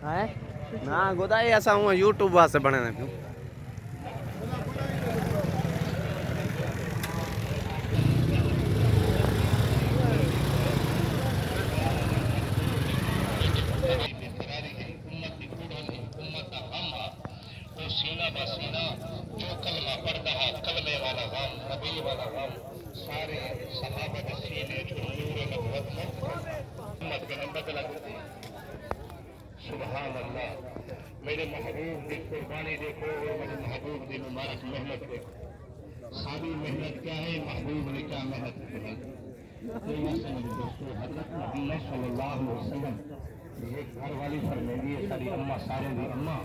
ہے نا گودا یہ اساں ہوں یوٹیوب واسطے بنانے پیو سینہ بسینہ جو کلمہ پڑھتا ہے کلمے والا غم نبی والا غم سارے صحابہ کے سینے جو نور نبوت محمد کے نمبر لگتے ہیں سبحان اللہ میرے محبوب کی قربانی دیکھو میرے محبوب کی مبارک محنت دیکھو ساری محنت کیا ہے محبوب نے کیا محنت کی ہے دوستو حضرت محمد صلی اللہ علیہ وسلم یہ گھر والی فرمائیے ساری اماں سارے دی اماں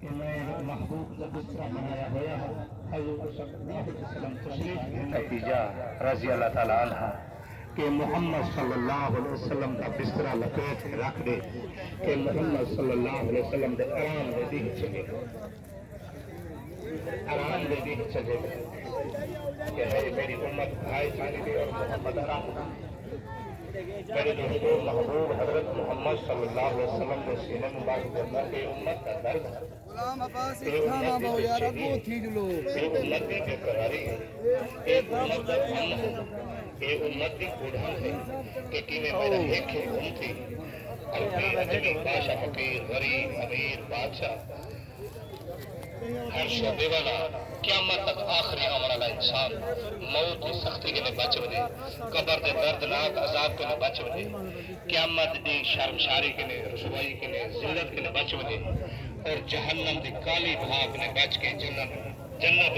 کہ میں محبوب کا بستر بنایا ہوا ہے حضور صلی اللہ علیہ وسلم تشریف خدیجہ رضی اللہ تعالی عنہ کہ محمد صلی اللہ علیہ وسلم کا بستر لپیٹ کے رکھ دے کہ محمد صلی اللہ علیہ وسلم دے آرام دے دین چلے آرام دے دین چلے کہ میری امت بھائی چالی دے اور محمد آرام میرے دوستو محبوب حضرت محمد صلی اللہ علیہ وسلم نے سینے مبارک کے اندر کہ امت کا درد ہے کہ امت کی بے قراری ہے ایک امت کا غم ہے ایک امت کی گڑھن ہے کہ کیویں میرا ایک ہے غم تھی عربی عجمی بادشاہ فقیر غریب امیر بادشاہ ہر شعبے والا قیامت تک آخری آمن والا انسان موت کی سختی کے لیے بچ وجے قبر کے دردناک عذاب کے لیے بچ وجے قیامت دی شرمشاری کے لیے رسوائی کے لیے ذلت کے لیے بچ وجے اور جہنم دی کالی بھاگ نے بچ کے جنت